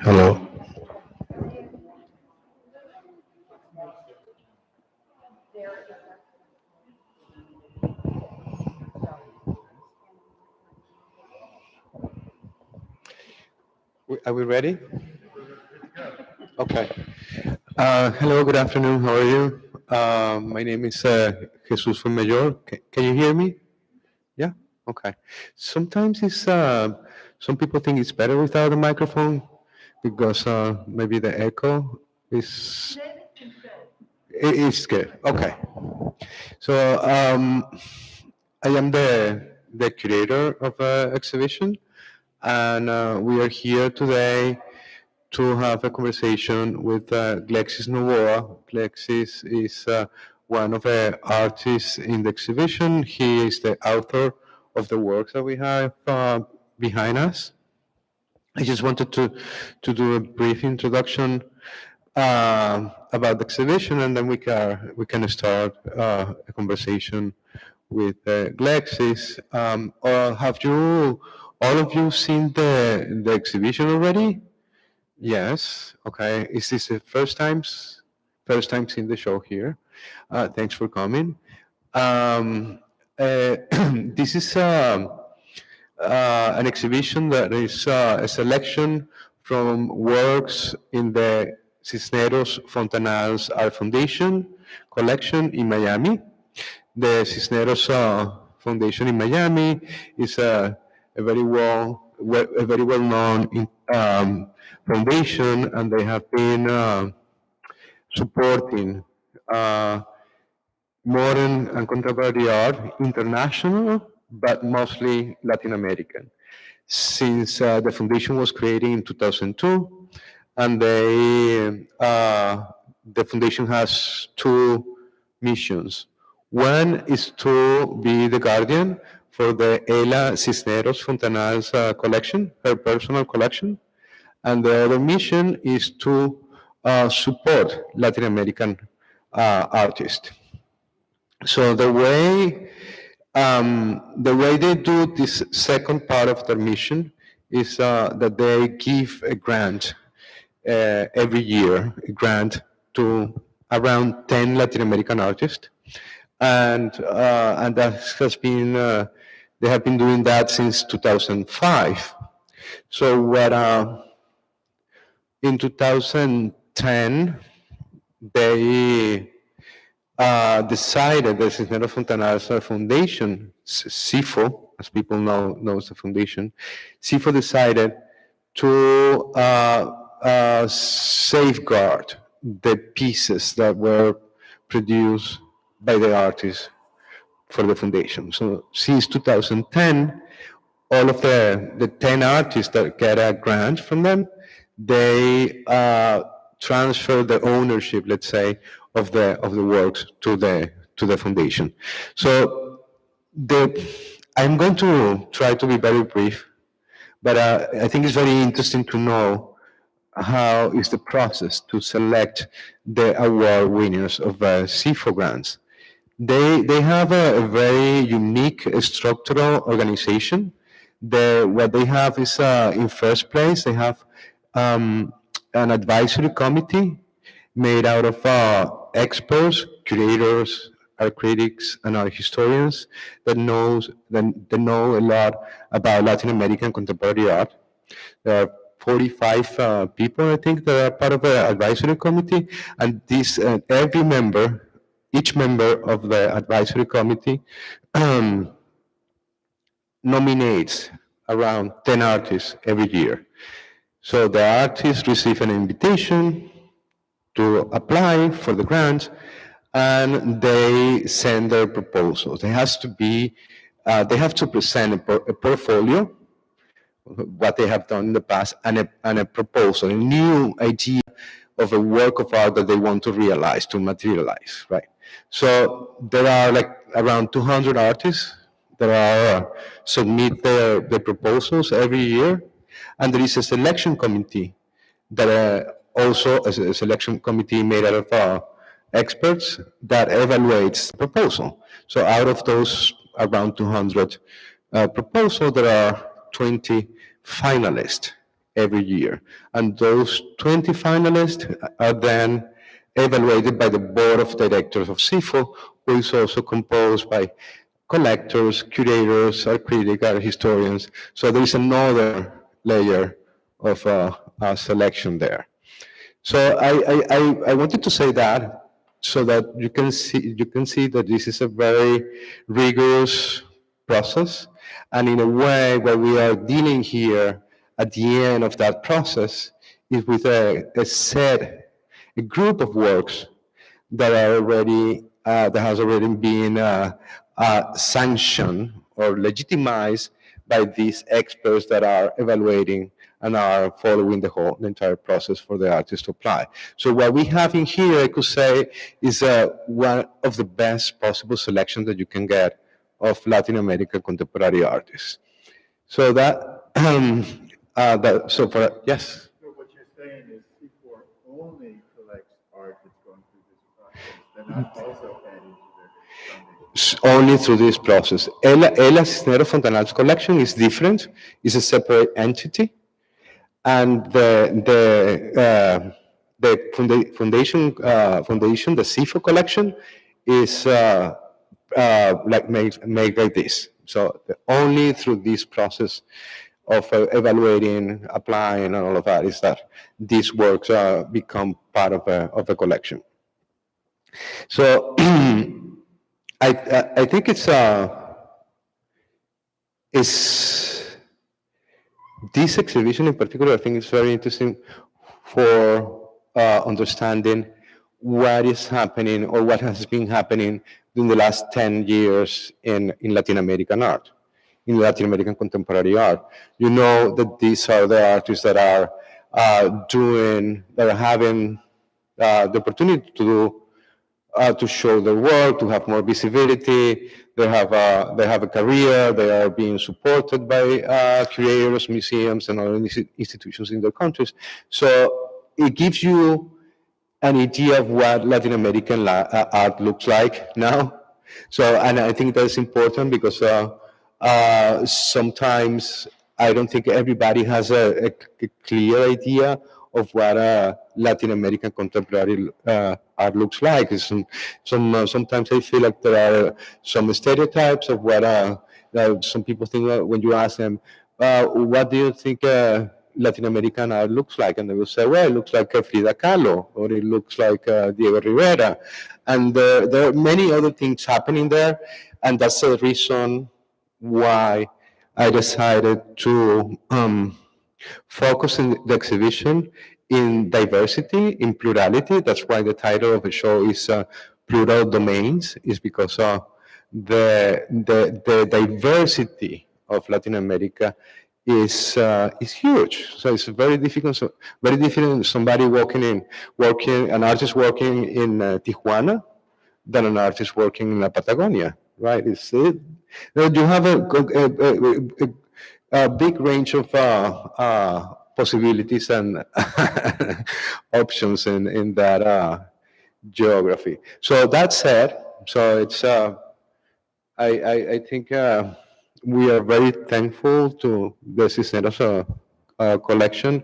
Hello. Are we ready? Okay. Hello, good afternoon. How are you? My name is Jesus from Mayor. Can you hear me? Yeah? Okay. Sometimes some people think it's better without a microphone because maybe the echo is. It's good. Okay. So I am the curator of the exhibition, and we are here today to have a conversation with Glexis Novoa. Glexis is one of the artists in the exhibition. He is the author of the works that we have behind us. I just wanted to do a brief introduction about the exhibition, and then we can start a conversation with Glexis. Have you all of you seen the exhibition already? Yes. Okay. Is this the first time seeing the show here? Thanks for coming. Um, this is an exhibition that is a selection from works in the Cisneros Fontanals Art Foundation collection in Miami. The Cisneros Foundation in Miami is a very well known foundation, and they have been supporting uh, modern and contemporary art, international, but mostly Latin American. Since the foundation was created in 2002, and the foundation has two missions. One is to be the guardian for the Ela Cisneros Fontanals collection, her personal collection, and the other mission is to support Latin American artists. So the way they do this second part of their mission is that they give a grant every year, a grant to around 10 Latin American artists, and that has been they have been doing that since 2005. So in 2010 they decided the Cisneros Fontanals Foundation, CIFO, as people knows the foundation, CIFO decided to safeguard the pieces that were produced by the artists for the foundation. So since 2010, all of the 10 artists that get a grant from them, they transfer the ownership, let's say, of the works to the foundation. So I'm going to try to be very brief, but I think it's very interesting to know how is the process to select the award winners of CIFO grants. They have a very unique structural organization. What they have is, in first place, they have an advisory committee made out of experts, curators, art critics, and art historians that know a lot about Latin American contemporary art. There are 45 people, I think, that are part of the advisory committee, and each member of the advisory committee nominates around 10 artists every year. So the artists receive an invitation to apply for the grant, and they send their proposals. They have to present a portfolio, what they have done in the past, and a proposal, a new idea of a work of art that they want to realize, to materialize, right? So there are like around 200 artists that are submit their proposals every year, and there is a selection committee that also a selection committee made out of experts that evaluates the proposal. So out of those around 200 proposals, there are 20 finalists. every year. And those 20 finalists are then evaluated by the board of directors of CIFO, who is also composed by collectors, curators, art critics, art historians. So there is another layer of selection there. So I wanted to say that so that you can see that this is a very rigorous process, and in a way, what we are dealing here at the end of that process is with a group of works that are already that has already been sanctioned or legitimized by these experts that are evaluating and are following the entire process for the artist to apply. So what we have in here, I could say, is one of the best possible selections that you can get of Latin American contemporary artists. So so for yes. So what you're saying is C4 only collects art that's going through this process. They're not also adding to their foundation. Only through this process. Ella Cisneros Fontanal's collection is different. It's a separate entity, and the CIFO collection is like made like this. So only through this process of evaluating, applying, and all of that is that these works become part of a collection. So I think it's this exhibition in particular. I think it's very interesting for understanding what is happening or what has been happening in the last 10 years in Latin American art, in Latin American contemporary art. You know that these are the artists that are having the opportunity to show their work, to have more visibility. They have a career. They are being supported by curators, museums, and other institutions in their countries. So it gives you an idea of what Latin American art looks like now. So, and I think that's important because sometimes I don't think everybody has a clear idea of what Latin American contemporary art looks like. Sometimes I feel like there are some stereotypes of what some people think when you ask them, what do you think Latin American art looks like? And they will say, well, it looks like Frida Kahlo, or it looks like Diego Rivera. And there are many other things happening there, and that's the reason why I decided to focus in the exhibition in diversity, in plurality. That's why the title of the show is Plural Domains, is because the diversity of Latin America is huge. So it's very difficult. So very different. Somebody an artist working in Tijuana than an artist working in Patagonia, right? You have a big range of possibilities and options in that geography. So that said, so it's I think we are very thankful to the Cisneros collection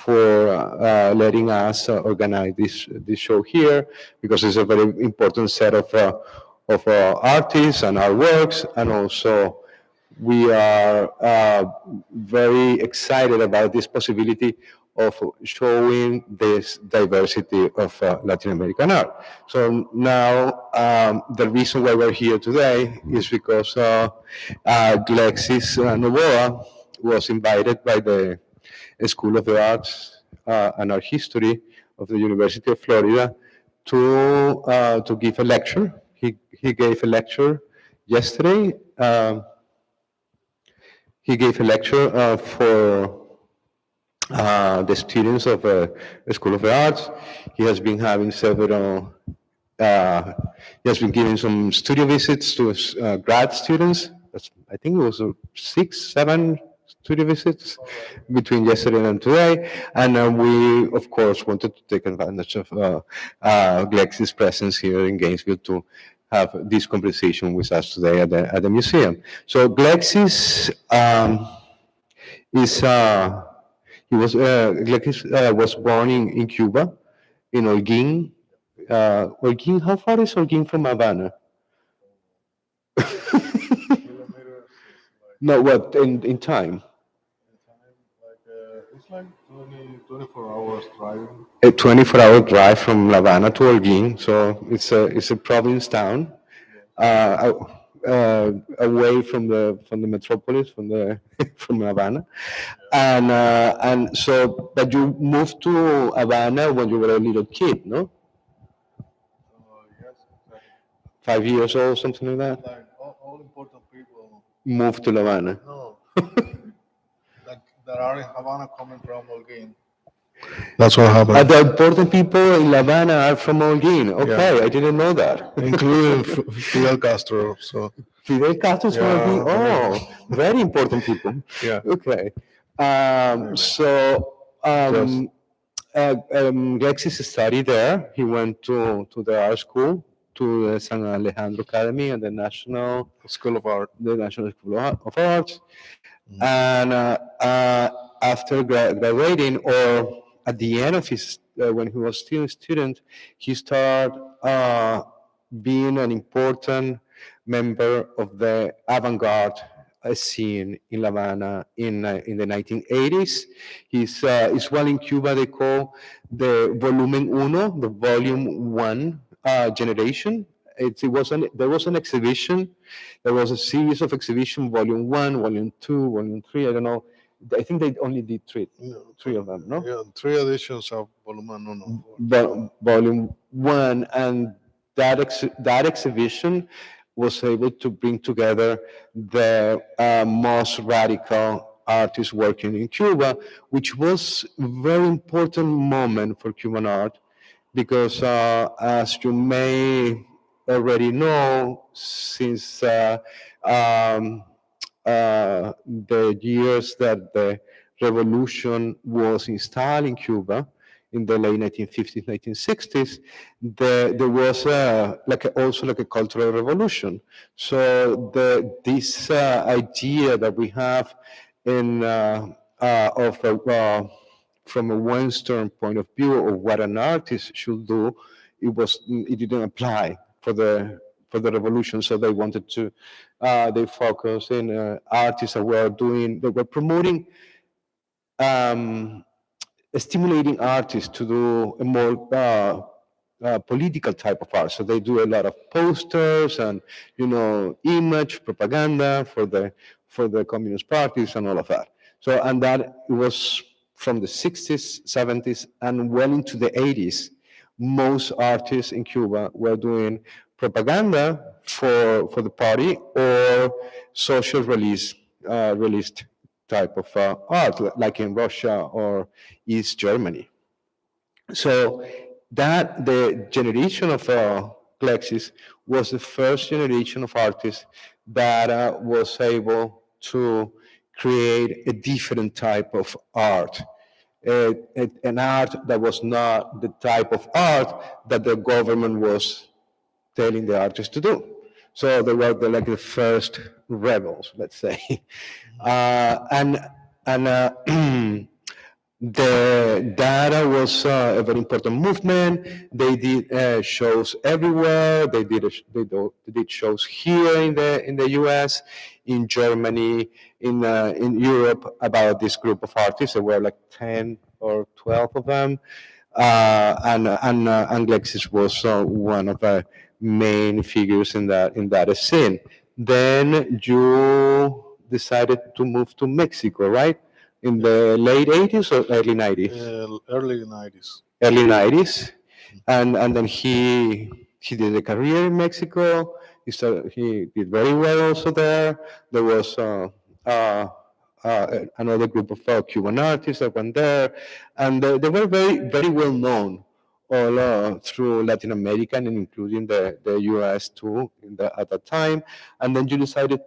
for letting us organize this show here, because it's a very important set of artists and artworks, and also we are very excited about this possibility of showing this diversity of Latin American art. So now the reason why we're here today is because Glexis Novoa was invited by the School of the Arts and Art History of the University of Florida to give a lecture. He gave a lecture yesterday. He gave a lecture for the students of the School of the Arts. He has been having several, he has been giving some studio visits to grad students. I think it was 6, 7 studio visits between yesterday and today. And we, of course, wanted to take advantage of Glexis' presence here in Gainesville to have this conversation with us today at the museum. So Glexis is Glexis was born in Cuba, in Holguin. Holguin, how far is Holguin from Havana? Kilometers is like No, what in time? in time, like it's like 24 hours driving. A 24-hour drive from La Habana to Holguin, so it's a province town, Yes. uh, away from the metropolis, from the from Havana, and so but you moved to Havana when you were a little kid, no? Yes, exactly. 5 years old, something like that. Like all important people, Moved to La Habana. no, that are in Havana coming from Holguin. That's what happened. The important people in La Habana are from Holguin. Okay, Yeah. I didn't know that. Including Fidel Castro. So Fidel Castro's from Holguin. yeah, Oh, very important people. yeah. Okay. Anyway, So just Glexis studied there. He went to the art school, to the San Alejandro Academy and School of Art. the National School of Arts. Mm. And after graduating, or at the end of his, when he was still a student, he started being an important member of the avant-garde scene in La Habana in the 1980s. He's well in Cuba. They call the Volumen Uno, the Volume One generation. There was an exhibition. There was a series of exhibition, Volume One, Volume Two, Volume Three. I don't know. I think they only did Yeah, three of them, no? yeah, three editions of Volumen Uno. Volume One, and that exhibition was able to bring together the most radical artists working in Cuba, which was a very important moment for Cuban art because, as you may already know, since the years that the revolution was installed in Cuba in the late 1950s, 1960s, there was also like a cultural revolution. So this idea that we have in of from a Western point of view of what an artist should do, it didn't apply for the revolution. So they wanted to they focus in artists that were promoting um, stimulating artists to do a more political type of art. So they do a lot of posters and image propaganda for the communist parties and all of that. So and that was from the 60s, 70s, and well into the 80s. Most artists in Cuba were doing propaganda for the party or social released type of art, like in Russia or East Germany. So that the generation of Glexis was the first generation of artists that was able to create a different type of art, an art that was not the type of art that the government was telling the artists to do. So they were like the first rebels, let's say. And the data was a very important movement. They did shows everywhere. They did shows here in the U.S., in Germany, in Europe about this group of artists. There were like 10 or 12 of them, and Glexis was one of the main figures in that scene. Then you decided to move to Mexico, right? In the late 80s or early 90s? Early 90s. Early 90s. And then he did a career in Mexico. He did very well also there. There was another group of Cuban artists that went there, and they were very well known all through Latin America and including the US too at that time. And then you decided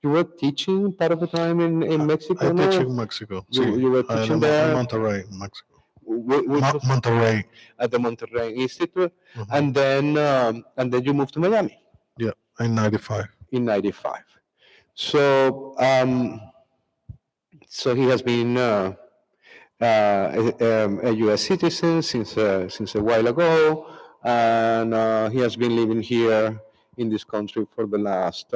you were teaching part of the time in Mexico, I teach no? in Mexico. You were teaching there? Monterrey, Mexico. Which was Monterrey. at the Monterrey Institute, Mhm. And then you moved to Miami Yeah, in 95. in '95. So so he has been a U.S. citizen since a while ago, and he has been living here in this country for the last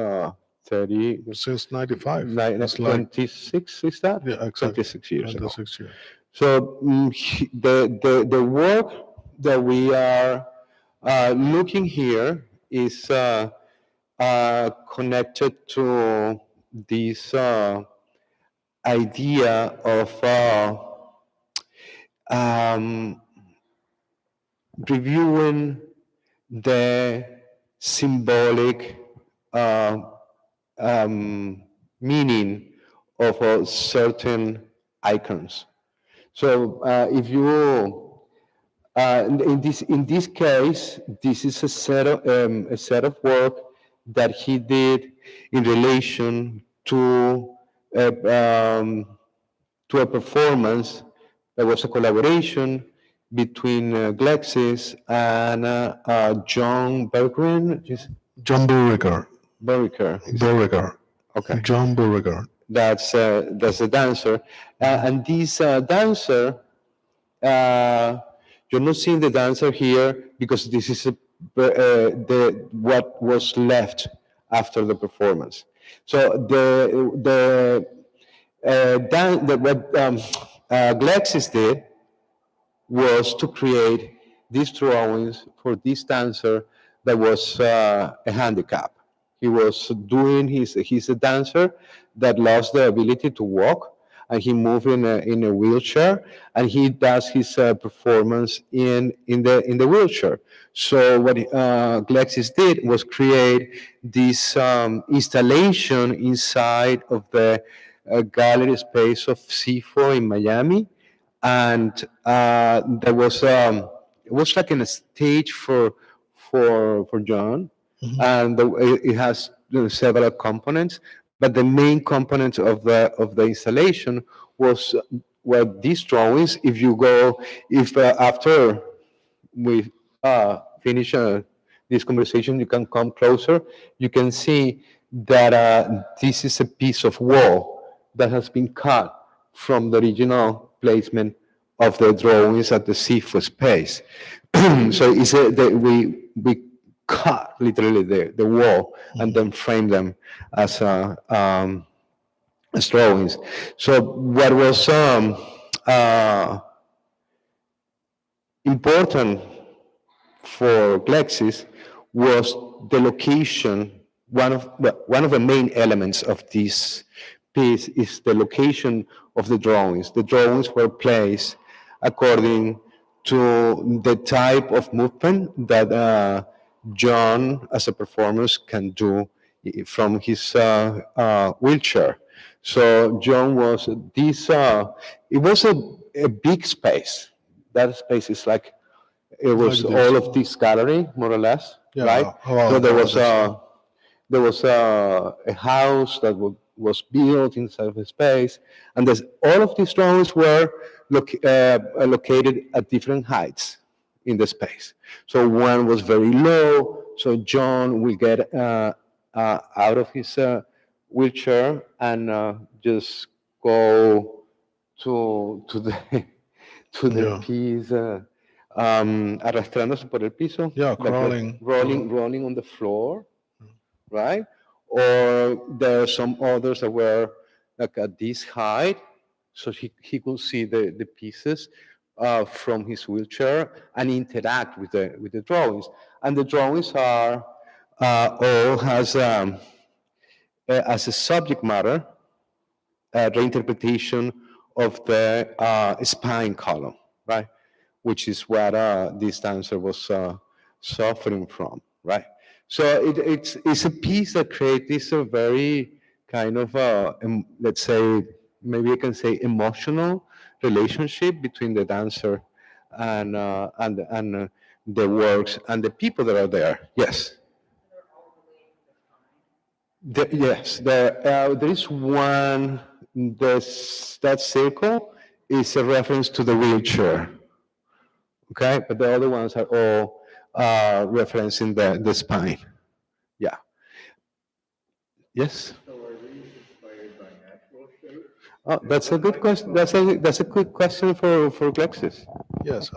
30, Since 95. nine, It's like, 26, is that? yeah, exactly. 26 years ago. 26 years. So the work that we are looking here is connected to this idea of um, reviewing the symbolic uh, meaning of certain icons. So if you in this case, this is a set of work that he did in relation uh, um, to a performance that was a collaboration between Glexis and John Bergren. John Beauregard. Beauregard. Beauregard. Okay, John Beauregard. that's the dancer, and this dancer. You're not seeing the dancer here because this is the what was left after the performance. So what Glexis did was to create these drawings for this dancer that was a handicap. He was doing he's a dancer that lost the ability to walk, and he moved in a wheelchair, and he does his performance in the wheelchair. So what Glexis did was create this installation inside of the gallery space of CIFO in Miami, and there was it was like in a stage for John, and it has several components. But the main component of the installation was were these drawings. If you go, if after we finish this conversation, you can come closer. You can see that this is a piece of wall that has been cut from the original placement of the drawings at the CIFO space. So it's that we cut literally the wall and then frame them as as drawings. So what was important for Glexis was the location. One of the main elements of this piece is the location of the drawings. The drawings were placed according to the type of movement that John, as a performer, can do from his wheelchair. So John was this. It was a big space. That space is like it was Like this. all of this gallery, more or less, Yeah, right? about So this. there was a house that was built inside of the space, and there's, all of these drawings were located at different heights in the space. So one was very low, so John will get out of his wheelchair and just go to the to the Yeah. piece, arrastrándose por el piso, Yeah, like crawling. rolling on the floor, right? Or there are some others that were like at this height, so he could see the pieces from his wheelchair and interact with the drawings. And the drawings are all has as a subject matter reinterpretation of the spine column, right? Which is what this dancer was suffering from, right? So it's a piece that creates this very kind of, let's say, maybe I can say emotional relationship between the dancer and the works and the people that are there. Yes. Yes, there is one. That circle is a reference to the wheelchair. Okay, but the other ones are all referencing the spine. Yeah. Yes. So are these inspired by natural shapes? Oh, that's a good question. That's a good question for Glexis. Yes.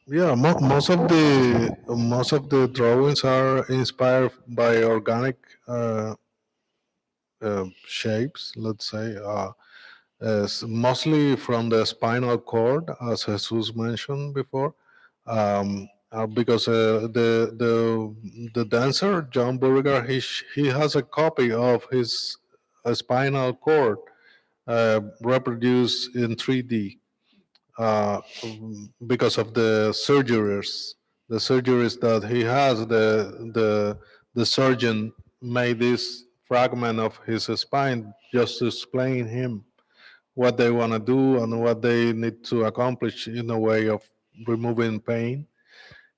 Yeah. Most of the drawings are inspired by organic uh, shapes. Let's say, mostly from the spinal cord, as Jesus mentioned before. Because the dancer John Burger, he has a copy of his spinal cord reproduced in 3D because of the surgeries that he has. The surgeon made this fragment of his spine just to explain him what they want to do and what they need to accomplish in a way of removing pain.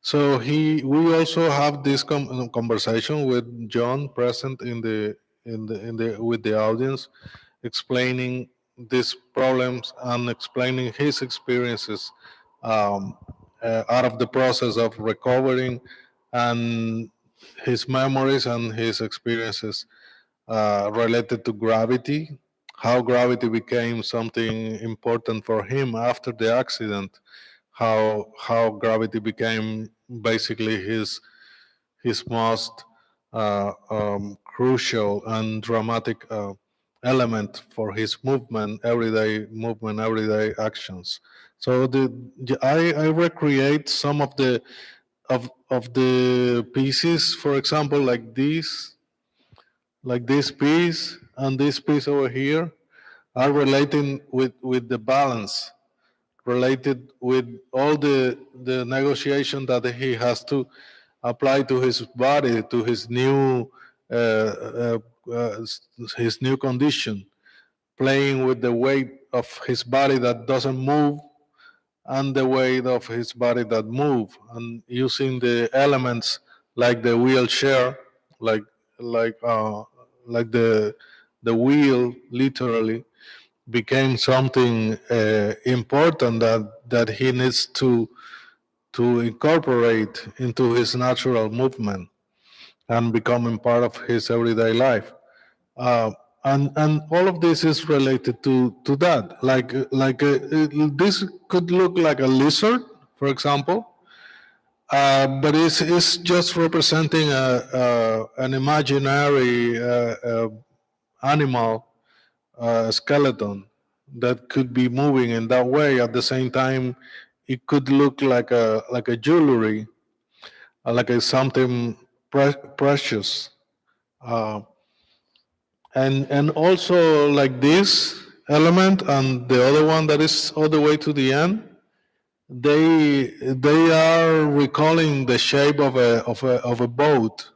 So we also have this conversation with John present in the with the audience, explaining these problems and explaining his experiences um, out of the process of recovering and his memories and his experiences related to gravity, how gravity became something important for him after the accident, how gravity became basically his most crucial and dramatic element for his movement, everyday actions. So I recreate some of the pieces, for example, like this piece and this piece over here are relating with the balance, related with all the negotiation that he has to apply to his body, to his new condition, playing with the weight of his body that doesn't move and the weight of his body that move, and using the elements like the wheelchair, like like uh, like the wheel literally became something important that he needs to incorporate into his natural movement and becoming part of his everyday life. Uh, and all of this is related to that. This could look like a lizard, for example, but it's just representing an imaginary animal skeleton that could be moving in that way. At the same time, it could look like a jewelry, like a something precious, uh, and also like this element and the other one that is all the way to the end. They are recalling the shape of a boat,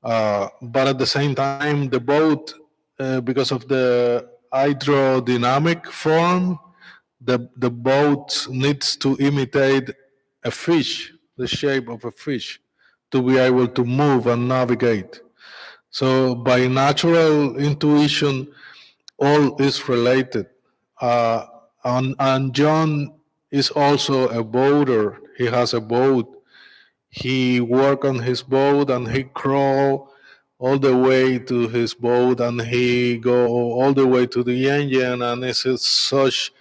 but at the same time, the boat, because of the hydrodynamic form, the boat needs to imitate a fish, the shape of a fish, to be able to move and navigate. So by natural intuition, all is related. Uh, and John is also a boater. He has a boat. He work on his boat and he crawl all the way to his boat and he go all the way to the engine, and this is such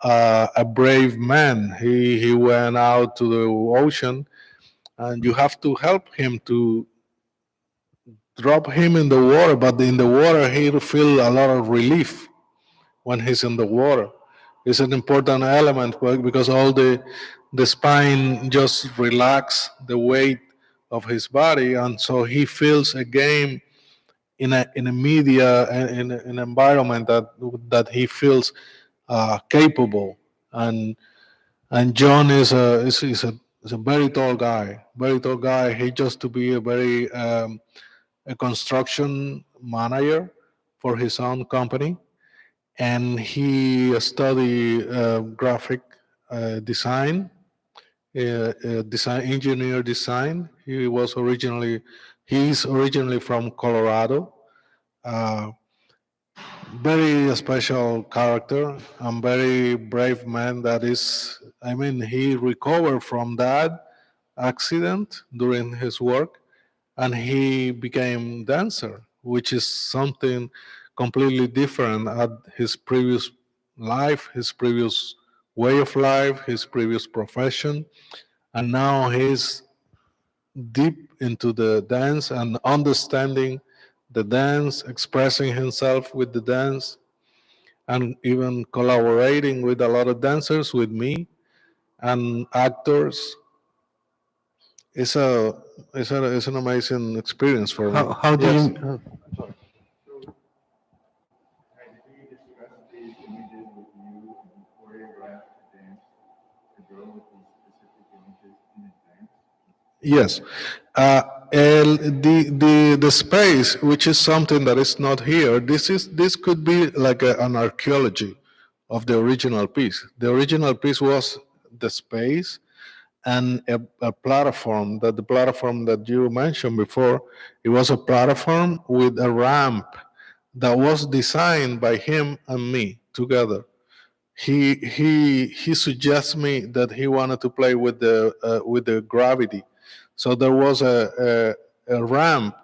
a brave man. He went out to the ocean, and you have to help him to drop him in the water, but in the water he'll feel a lot of relief when he's in the water. It's an important element because all the spine just relax the weight of his body, and so he feels again in a media in an environment that he feels capable. And John is a very tall guy, very tall guy. He just to be a very a construction manager for his own company, and he studied graphic design, engineer design. He's originally from Colorado. Uh, Very special character and very brave man. That is, I mean, he recovered from that accident during his work, and he became dancer, which is something completely different at his previous life, his previous way of life, his previous profession, and now he's deep into the dance and understanding the dance, expressing himself with the dance, and even collaborating with a lot of dancers, with me and actors. It's a it's an amazing experience for me. How do Yes. you? So, do you discuss these images with you and choreograph the dance to go with these specific images in advance? Yes. The space, which is something that is not here, this could be like an archaeology of the original piece. The original piece was the space and a platform. That the platform that you mentioned before, it was a platform with a ramp that was designed by him and me together. He suggests me that he wanted to play with the gravity, so there was a ramp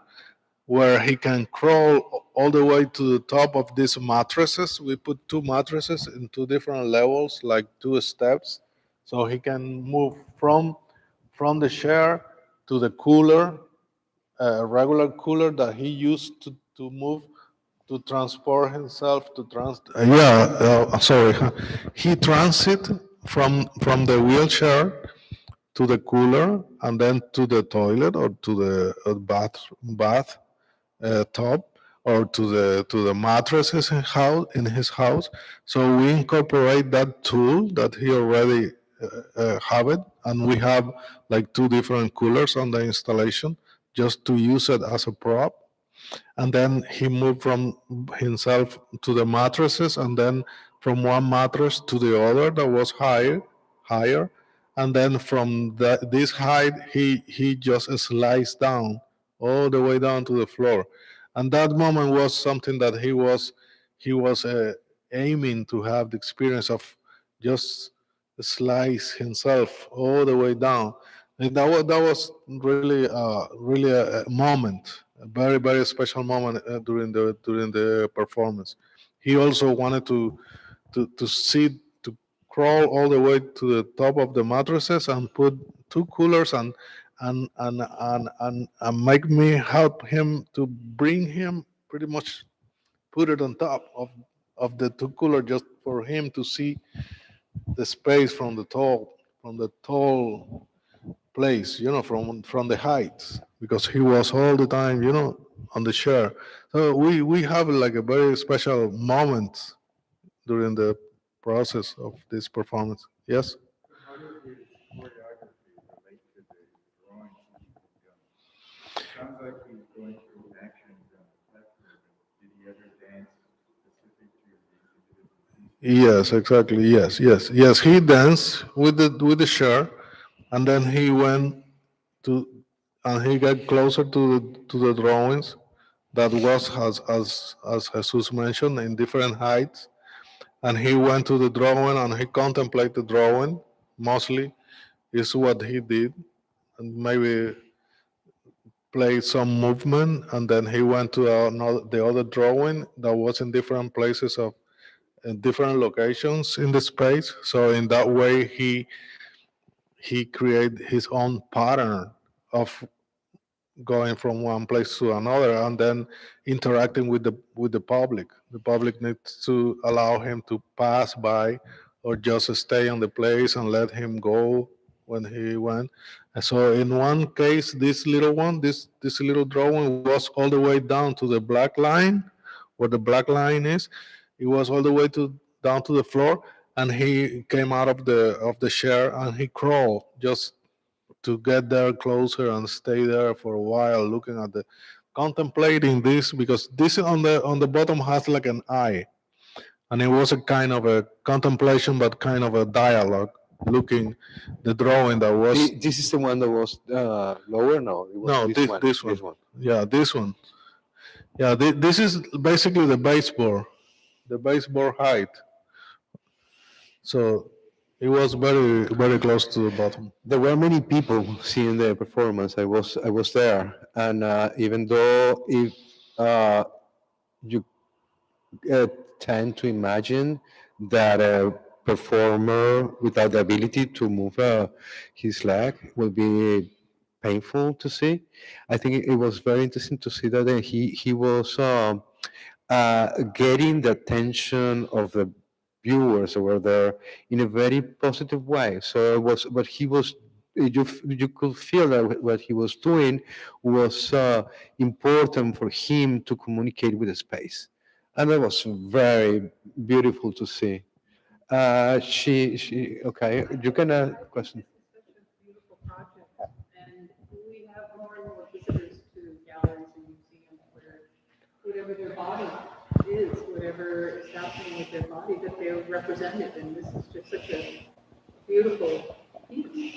where he can crawl all the way to the top of these mattresses. We put two mattresses in two different levels, like two steps, so he can move from the chair to the cooler, a regular cooler that he used to move to transport himself to sorry. He transit from the wheelchair to the cooler and then to the toilet or to the bath tub or to the mattresses in his house. So we incorporate that tool that he already have it, and we have like two different coolers on the installation just to use it as a prop. And then he moved from himself to the mattresses, and then from one mattress to the other that was higher, and then from this height he just sliced down all the way down to the floor. And that moment was something that he was aiming to have the experience of just slice himself all the way down. And that was really a moment, a very special moment during the performance. He also wanted to sit to crawl all the way to the top of the mattresses and put two coolers and make me help him to bring him pretty much put it on top of the two cooler just for him to see the space from the tall place, from the heights, because he was all the time, on the chair. So we have like a very special moment during the process of this performance. Yes. So, how does his choreography relate to the drawings that you've done? It sounds like he's going through actions on the platform. Did he ever dance specific to these individual pieces? Yes, exactly. Yes. He danced with the chair, and then he went to, and he got closer to the drawings. That was as Jesus mentioned, in different heights. And he went to the drawing and he contemplated the drawing. Mostly is what he did, and maybe played some movement. And then he went to the other drawing that was in different places of in different locations in the space. So in that way, he created his own pattern of going from one place to another, and then interacting with the public. The public needs to allow him to pass by or just stay on the place and let him go when he went. And so in one case, this little one, this little drawing was all the way down to the black line, where the black line is. It was all the way to down to the floor, and he came out of the chair and he crawled just to get there closer and stay there for a while, looking at the contemplating this, because this on the bottom has like an eye, and it was a kind of a contemplation but kind of a dialogue, looking the drawing that was. This is the one that was lower. No, it was No, this one. this This one. one. Yeah, this one. Yeah, this is basically the baseboard height. So it was very close to the bottom. There were many people seeing the performance. I was there, and even though if you uh, tend to imagine that a performer without the ability to move his leg will be painful to see. I think it was very interesting to see that he was getting the attention of the viewers over there in a very positive way. So it was, but he was. You could feel that what he was doing was important for him to communicate with the space, and that was very beautiful to see. Okay. You can question. This is such a beautiful project, and we have more and more visitors to galleries and museums where whatever their body is, whatever is happening with their body, that they're represented, and this is just such a beautiful piece.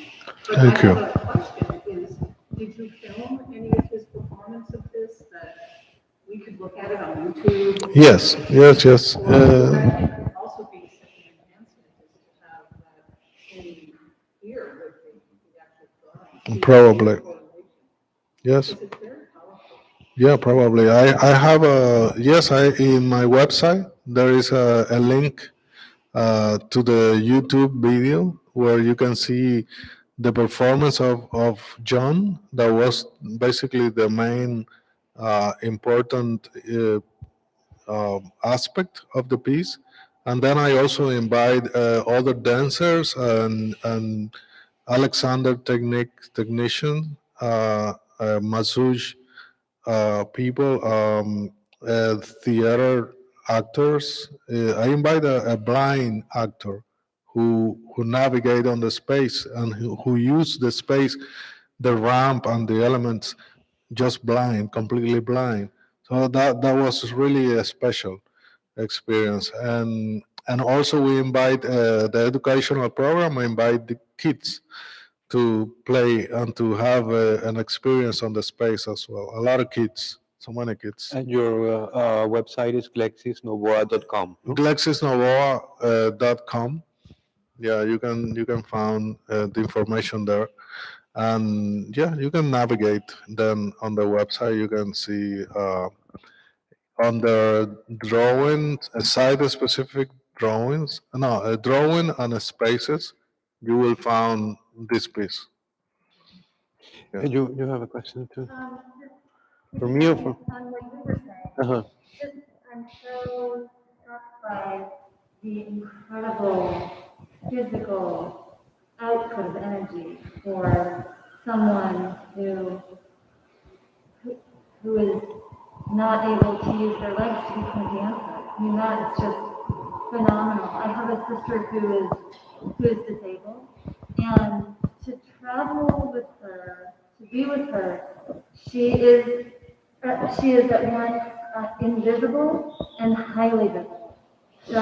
But I Thank have you. a question, is, did you film any of his performance of this that we could look at it on YouTube? Yes, yes, yes. Or because I think would also be such an enhancement is to have that in here with the actual drawing, see the Probably. correlation, Yes. because it's very powerful. Yeah, probably. I have a, yes, I, in my website, there is a link to the YouTube video where you can see the performance of John. That was basically the main important aspect of the piece. And then I also invite other dancers and Alexander technician, Masuj people, theater actors. I invite a blind actor who navigate on the space and who use the space, the ramp and the elements, just blind, completely blind. So that was really a special experience. And also we invite the educational program. I invite the kids to play and to have an experience on the space as well. A lot of kids, so many kids. And your website is glexisnovoa.com. No? GlexisNovoa.com. Yeah, you can find the information there, and yeah, you can navigate. Then on the website, you can see under drawing, site specific drawings. No, a drawing and spaces. You will find this piece. Yes. And you have a question too? Just For me or piggybacking for? on what you were saying, Uh-huh. just I'm so struck by the incredible physical output of energy for someone who is not able to use their legs to become a dancer. I mean, that is just phenomenal. I have a sister who is disabled, and to travel with her, to be with her, she is at once invisible and highly visible. So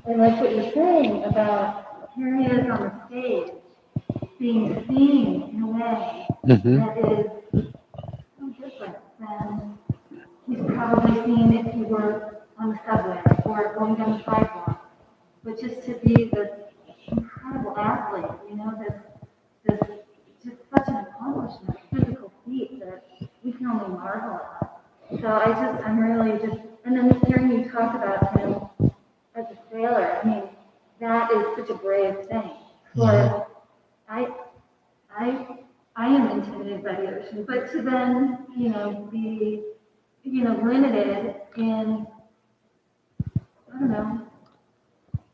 I like what you're saying about here he is on the stage, being seen in a way Mm-hmm. that is so different than he's probably seen if he were on the subway or going down the sidewalk. But just to be this incredible athlete, this just such an accomplishment, physical feat that we can only marvel at. So I'm really just, and then hearing you talk about him as a sailor, I mean, that is such a brave thing. For I, I, I am intimidated by the ocean, but to then, be, limited in, I don't know,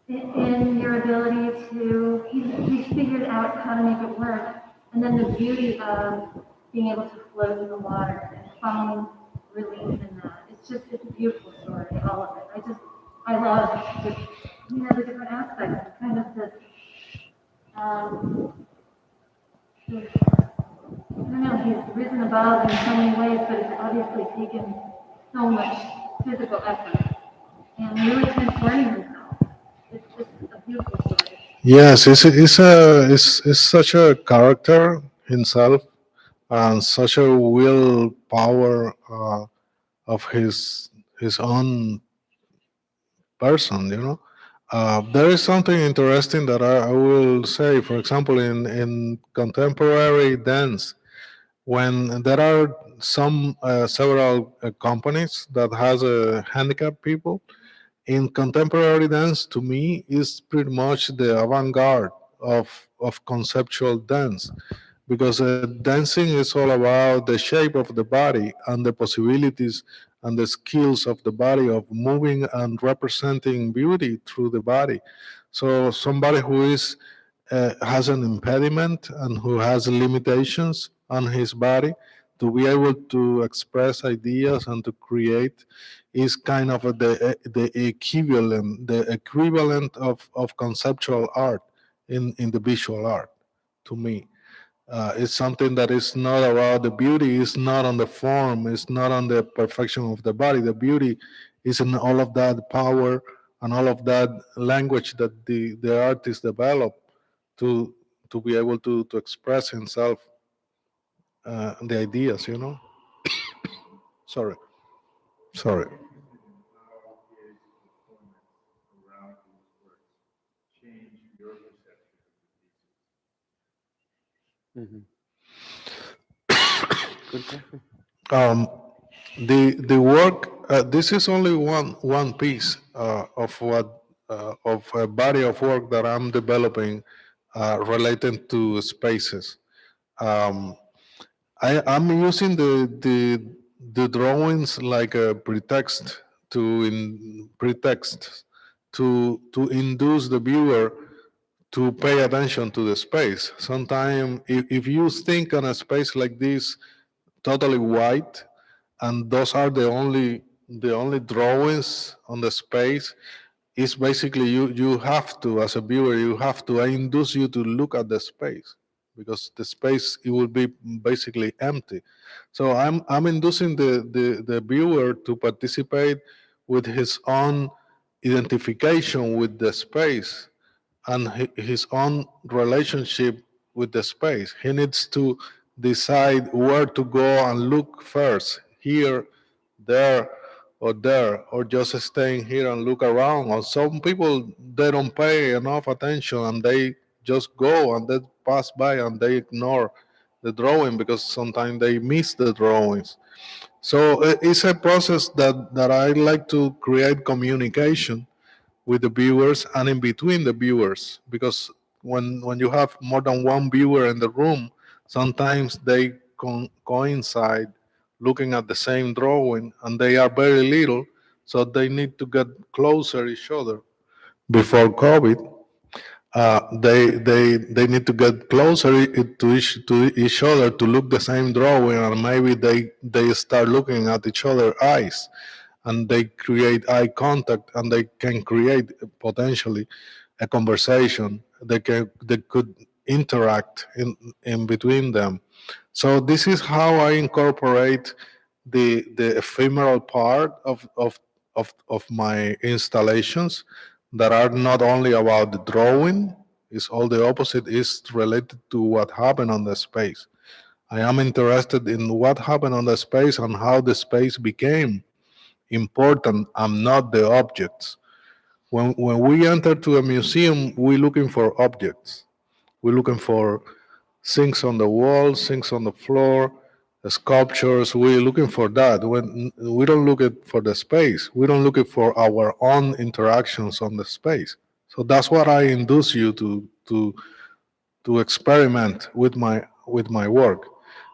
in your ability to, he's figured out how to make it work. And then the beauty of being able to float in the water and find relief in that. It's a beautiful story, all of it. I love just, the different aspects, kind of this, this, I don't know, he's risen above in so many ways, but it's obviously taken so much physical effort and really transforming himself. It's just a beautiful story. Yes, it's such a character himself and such a willpower of his own person. There is something interesting that I will say. For example, in contemporary dance, when there are some several companies that has handicapped people. In contemporary dance, to me, is pretty much the avant-garde of conceptual dance, because dancing is all about the shape of the body and the possibilities and the skills of the body of moving and representing beauty through the body. So somebody who is has an impediment and who has limitations on his body, to be able to express ideas and to create is kind of the equivalent of conceptual art in the visual art to me. It's something that is not about the beauty, it's not on the form, it's not on the perfection of the body. The beauty is in all of that power and all of that language that the artist developed to be able to express himself, the ideas, you know. Sorry, sorry. Interested in how his performance around these works changed your perception of the pieces. Mhm. Good question. Um, the work. This is only one piece of what of a body of work that I'm developing related to spaces. Um, I'm using the drawings like a pretext to induce the viewer to pay attention to the space. Sometimes, if you think on a space like this, totally white, and those are the only drawings on the space, it's basically you have to, as a viewer, you have to, I induce you to look at the space, because the space, it will be basically empty. So I'm inducing the viewer to participate with his own identification with the space and his own relationship with the space. He needs to decide where to go and look first, here, there, or just staying here and look around. Or some people, they don't pay enough attention and they just go and they pass by and they ignore the drawing because sometimes they miss the drawings. So it's a process that I like to create communication with the viewers and in between the viewers, because when you have more than one viewer in the room, sometimes they coincide looking at the same drawing and they are very little, so they need to get closer each other. Before COVID, they need to get closer to each other to look the same drawing, and maybe they start looking at each other eyes, and they create eye contact, and they can create potentially a conversation. They could interact in between them. So this is how I incorporate the ephemeral part of my installations, that are not only about the drawing, it's all the opposite, is related to what happened on the space. I am interested in what happened on the space and how the space became important and not the objects. When we enter to a museum, we're looking for objects. We're looking for things on the walls, things on the floor, sculptures. We're looking for that. When we don't look it for the space, we don't look it for our own interactions on the space. So that's what I induce you to experiment with my work.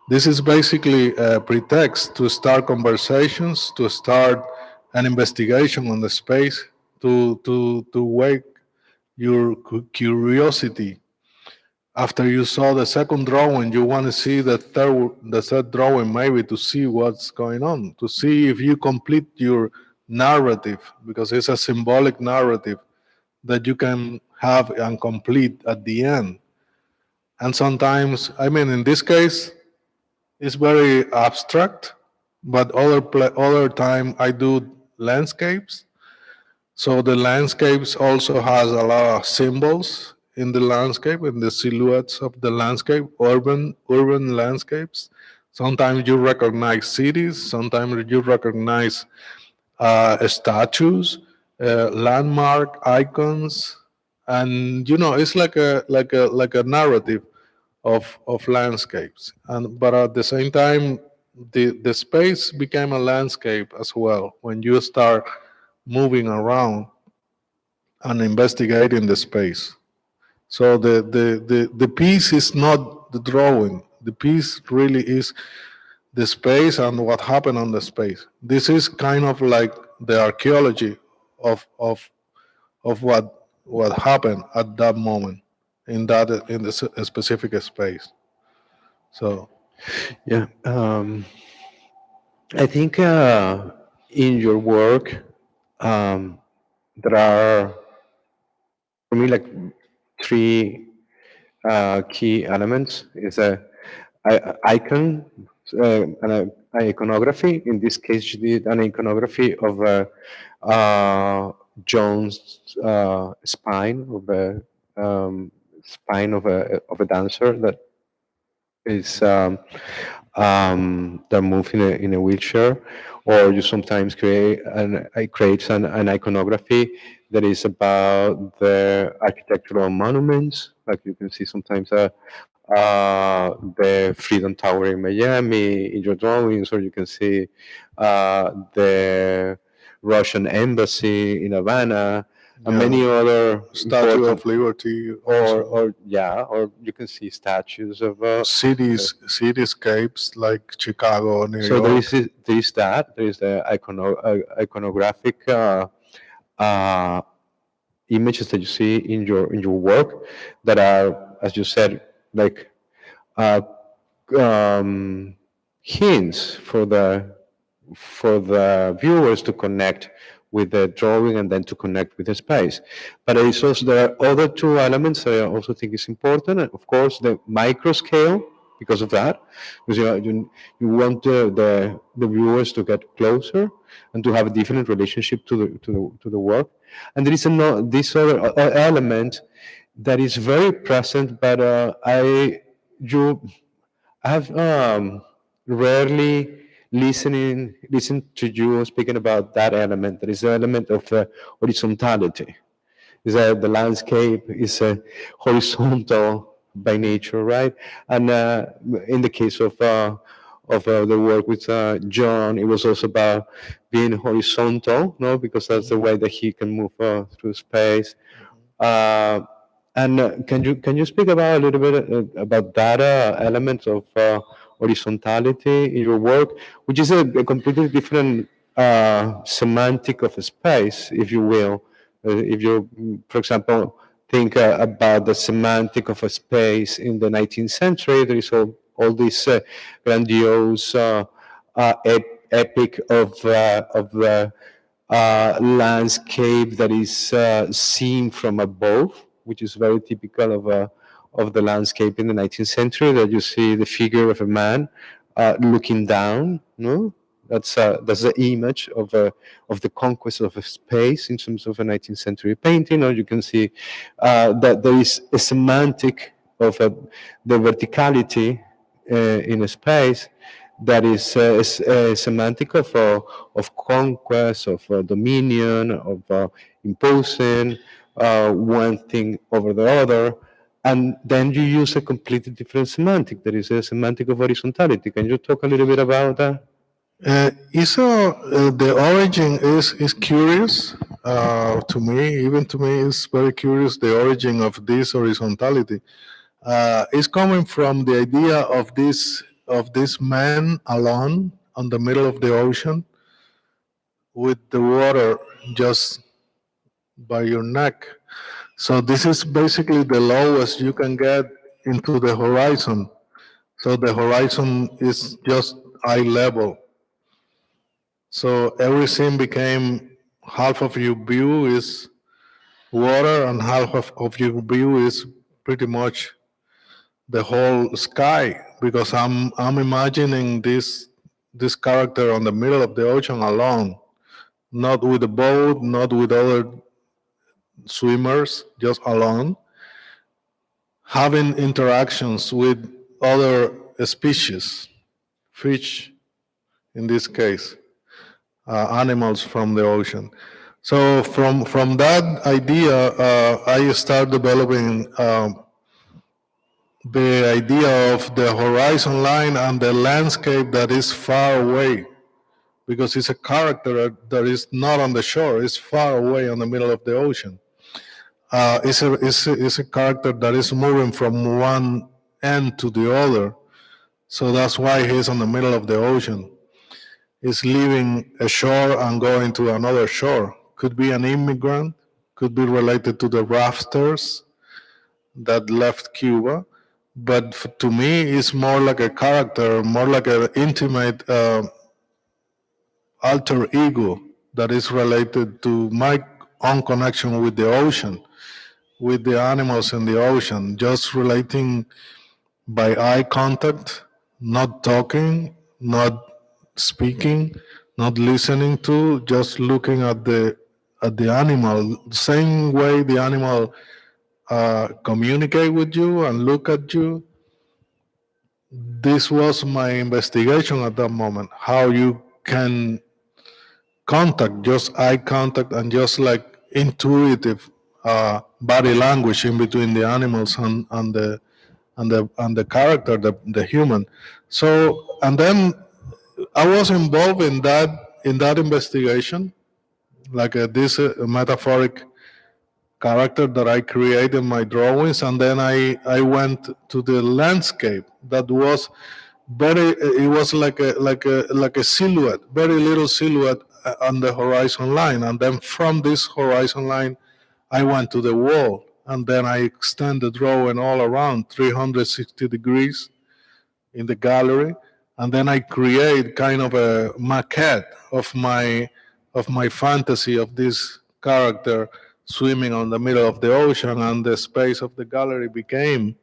This is basically a pretext to start conversations, to start an investigation on the space, to wake your curiosity. After you saw the second drawing, you want to see the third drawing, maybe, to see what's going on, to see if you complete your narrative, because it's a symbolic narrative that you can have and complete at the end. And sometimes, I mean, in this case, it's very abstract, but other time I do landscapes. So the landscapes also has a lot of symbols in the landscape, in the silhouettes of the landscape, urban landscapes. Sometimes you recognize cities, sometimes you recognize statues, landmark icons, and it's like a narrative of landscapes. And but at the same time, the space became a landscape as well when you start moving around and investigating the space. So the piece is not the drawing. The piece really is the space and what happened on the space. This is kind of like the archaeology of what happened at that moment in the specific space. So Yeah. I think in your work, there are, for me, like three key elements. Is a icon, iconography. In this case, you did an iconography of John's spine, of a spine of a dancer that is that move in a wheelchair, or you sometimes it creates an iconography that is about the architectural monuments, like you can see sometimes the Freedom Tower in Miami in your drawings, or you can see the Russian embassy in Havana, and yeah, many other Statue important, of Liberty, or also or you can see statues of cityscapes like Chicago, New so there York. is there is the iconographic uh, images that you see in your work that are, as you said, like uh, um, hints for the viewers to connect with the drawing and then to connect with the space. But it's also, there are other two elements that I also think is important. And of course, the micro scale, because of that, because you want the viewers to get closer and to have a different relationship to the work. And there is this other element that is very present, but you I have rarely listened to you speaking about that element. That is the element of horizontality. Is that the landscape is horizontal by nature, right? And in the case of the work with John, it was also about being horizontal, no, because that's the way that he can move through space. Uh, and can you speak about a little bit about that element of horizontality in your work, which is a completely different semantic of a space, if you will. If you, for example, think about the semantic of a space in the 19th century, there is all this grandiose epic of the landscape that is seen from above, which is very typical of the landscape in the 19th century. That you see the figure of a man looking down. No, that's the image of the conquest of a space in terms of a 19th century painting. Or you can see that there is a semantic of the verticality in a space that is a semantic of conquest, of dominion, of imposing one thing over the other. And then you use a completely different semantic. That is a semantic of horizontality. Can you talk a little bit about that? The origin is curious to me. Even to me, it's very curious. The origin of this horizontality is coming from the idea of this man alone on the middle of the ocean with the water just by your neck. So this is basically the lowest you can get into the horizon. So the horizon is just eye level. So everything became half of your view is water and half of your view is pretty much the whole sky because I'm imagining this character on the middle of the ocean alone, not with a boat, not with other swimmers, just alone, having interactions with other species, fish in this case, animals from the ocean. So from that idea, I start developing the idea of the horizon line and the landscape that is far away, because it's a character that is not on the shore, it's far away on the middle of the ocean. It's a character that is moving from one end to the other. So that's why he's on the middle of the ocean. He's leaving a shore and going to another shore. Could be an immigrant, could be related to the rafters that left Cuba. But to me, it's more like a character, more like an intimate alter ego that is related to my own connection with the ocean, with the animals in the ocean, just relating by eye contact, not talking, not speaking, not listening to, just looking at the animal, same way the animal communicate with you and look at you. This was my investigation at that moment. How you can contact, just eye contact, and just like intuitive body language in between the animals and the character, the human. So, and then I was involved in that investigation, like this metaphoric character that I created in my drawings, and then I went to the landscape that was very. It was like a silhouette, very little silhouette on the horizon line, and then from this horizon line, I went to the wall, and then I extended drawing all around 360 degrees in the gallery, and then I create kind of a maquette of my fantasy of this character swimming on the middle of the ocean, and the space of the gallery became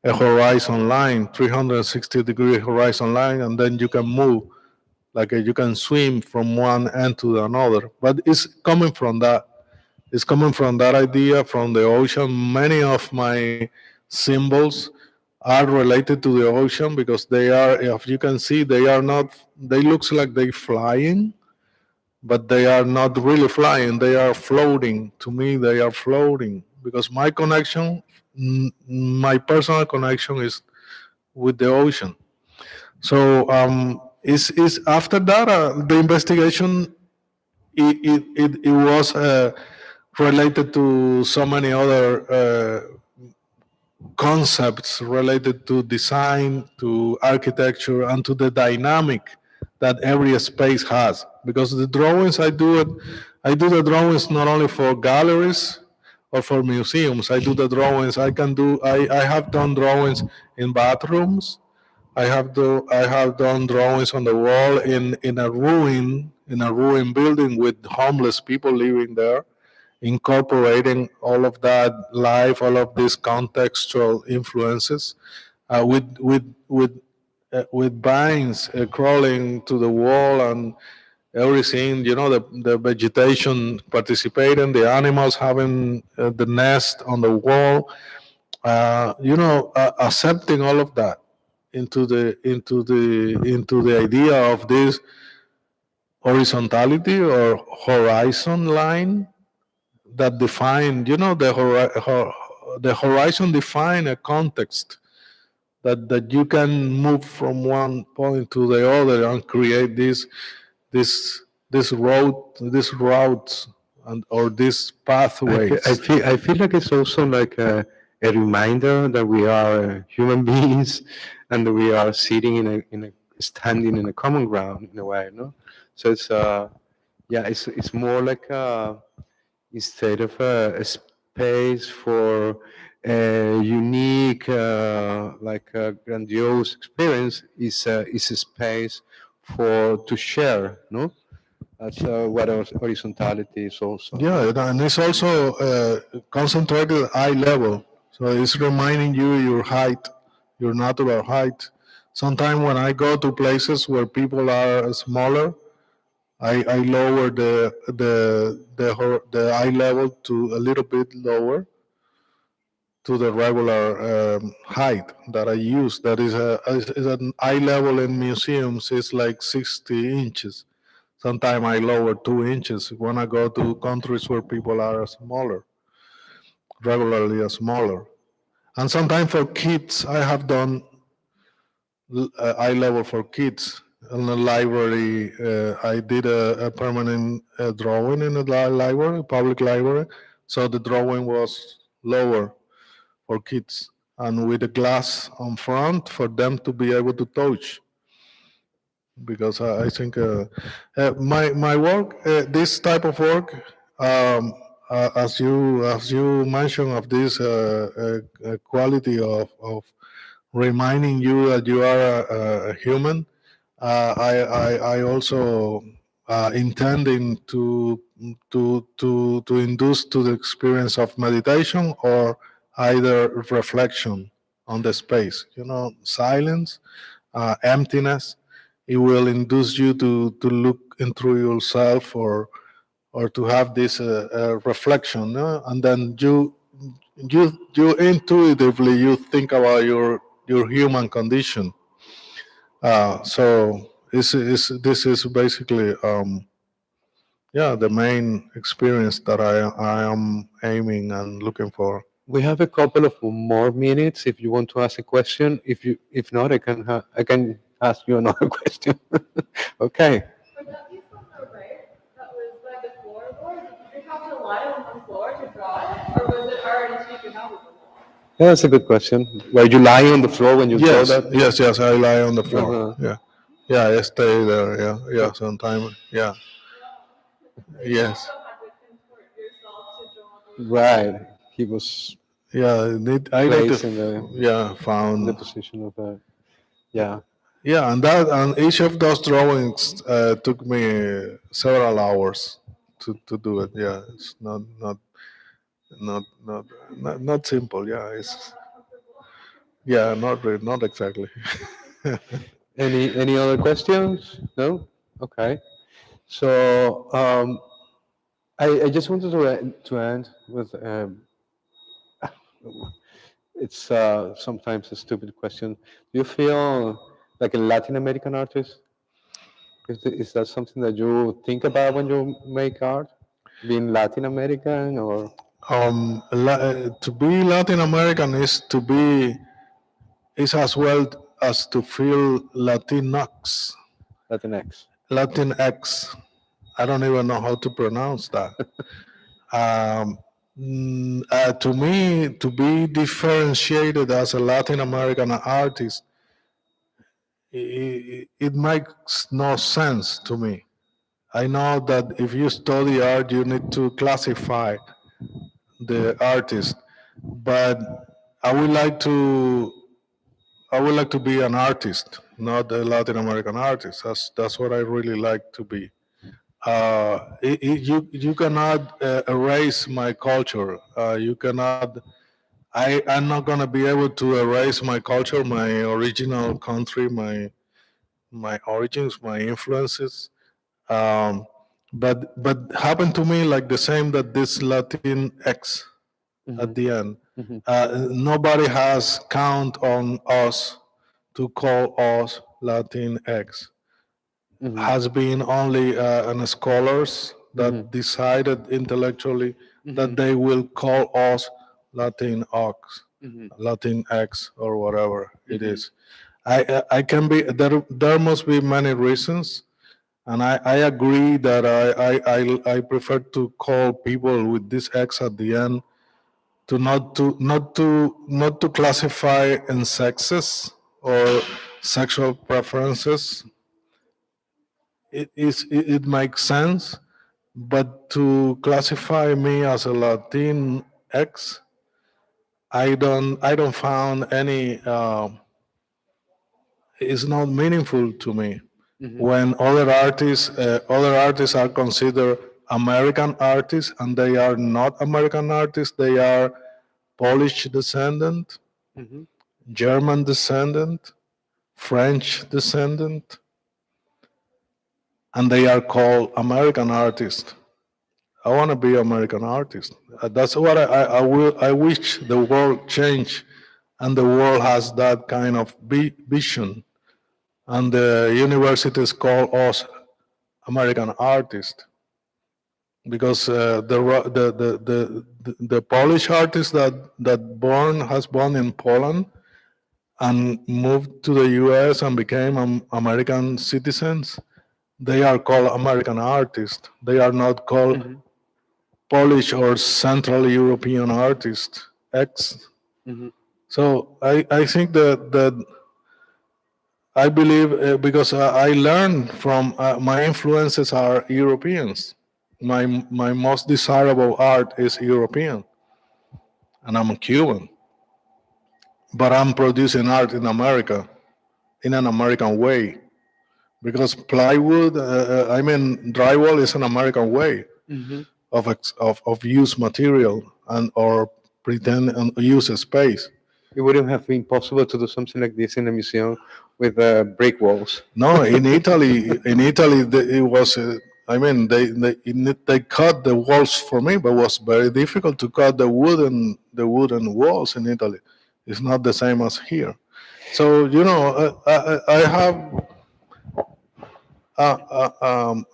a horizon line, 360-degree horizon line, and then you can move like you can swim from one end to another. But it's coming from that. It's coming from that idea from the ocean. Many of my symbols are related to the ocean because they are, if you can see, they are not. They looks like they flying, but they are not really flying. They are floating. To me, they are floating because my connection, my personal connection, is with the ocean. So is after that the investigation it was related to so many other concepts related to design, to architecture, and to the dynamic that every space has. Because the drawings I do the drawings not only for galleries or for museums. I do the drawings. I have done drawings in bathrooms. I have done drawings on the wall in a ruin building with homeless people living there, incorporating all of that life, all of these contextual influences, with vines crawling to the wall and everything. You know, the vegetation participating, the animals having the nest on the wall. Accepting all of that into the idea of this horizontality or horizon line that define, the horizon define a context that you can move from one point to the other and create this these routes and or these pathways. I feel like it's also like a reminder that we are human beings and that we are sitting in a standing in a common ground in a way, no? So it's yeah, it's more like instead of a space for a unique, like a grandiose experience, is a space for to share, no? That's what horizontality is also. Yeah, and it's also concentrated at eye level. So it's reminding you your height, your natural height. Sometimes when I go to places where people are smaller, I lower the eye level to a little bit lower to the regular height that I use. That is an eye level in museums is like 60 inches. Sometimes I lower 2 inches when I go to countries where people are smaller, regularly smaller. And sometimes for kids, I have done eye level for kids. In the library, I did a permanent drawing in the library, public library. So the drawing was lower for kids and with a glass on front for them to be able to touch. Because I think my work, this type of work, as you mentioned, of this quality of reminding you that you are a human. I also intending to induce to the experience of meditation or either reflection on the space. Silence, emptiness. It will induce you to look into yourself or to have this reflection, and then you intuitively you think about your human condition. So this is basically yeah, the main experience that I am aiming and looking for. We have a couple of more minutes if you want to ask a question. If not, I can ask you another question. Okay. For that piece on the right, that was by the floorboard, did you have to lie on the floor to draw it, or was it already taken out of the wall? Yeah, that's a good question. Were you lying on the floor when you draw Yes, that? yes. I lie on the floor. Uh-huh. Yeah, yeah. I stay there. Yeah, yeah. Sometime. Yeah, So you yes. also had to contort yourself to draw those. Right. He was Yeah, I need to. placed in Yeah, the found. position of a, yeah. Yeah, and each of those drawings took me several hours to do it. Yeah, it's not not simple. Yeah, it's yeah, not exactly. Any other questions? No? Okay. So I just wanted to end with it's sometimes a stupid question. Do you feel like a Latin American artist? Is that something that you think about when you make art? Being Latin American or To be Latin American is as well as to feel Latinx, Latinx? Latinx. I don't even know how to pronounce that. Um, to me, to be differentiated as a Latin American artist, it makes no sense to me. I know that if you study art, you need to classify the artist, but I would like to I would like to be an artist, not a Latin American artist. That's what I really like to be. You cannot erase my culture. You cannot. I'm not gonna be able to erase my culture, my original country, my origins, my influences. Um, but happened to me like the same that this Latin X at Hmm. the end. Hmm. Nobody has count on us to call us Latin X. Hmm. Has been only an scholars Hmm. that decided intellectually Hmm. that they will call us Latin X, Hmm. Latin X, or whatever it Hmm. is. I can be there. There must be many reasons, and I agree that I prefer to call people with this X at the end to not to classify in sexes or sexual preferences. It makes sense, but to classify me as a Latin X, I don't found any. It's not meaningful to me Hmm. when other artists are considered American artists and they are not American artists. They are Polish descendant, Hmm. German descendant, French descendant, and they are called American artists. I want to be American artist. That's what I wish the world change, and the world has that kind of vision. And the universities call us American artists because the Polish artist that has born in Poland and moved to the U.S. and became American citizens, they are called American artists. They are not called Polish or Central European artists. So I think that I believe because I learned from my influences are Europeans. My most desirable art is European, and I'm a Cuban. But I'm producing art in America in an American way because plywood, drywall is an American way of use material and or pretend and use a space. It wouldn't have been possible to do something like this in a museum with brick walls. No, in Italy, it was. They cut the walls for me, but it was very difficult to cut the wooden walls in Italy. It's not the same as here. So I have. And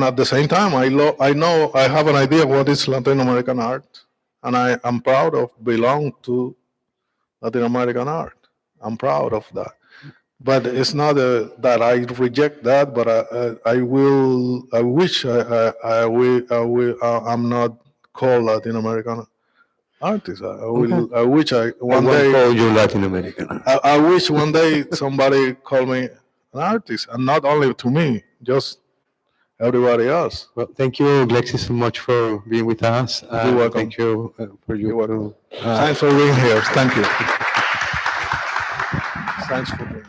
at the same time, I know I have an idea what is Latin American art, and I am proud of belong to Latin American art. I'm proud of that. But it's not that I reject that, but I will. I wish I will. I'm not called Latin American artist. I wish I one won't day. call you Latin American. I wish one day somebody call me an artist, and not only to me, just everybody else. Well, thank you, Glexis, so much for being with us. You're welcome. Thank you for you. You're welcome. Thanks for being here. Thank you. Thanks for being here.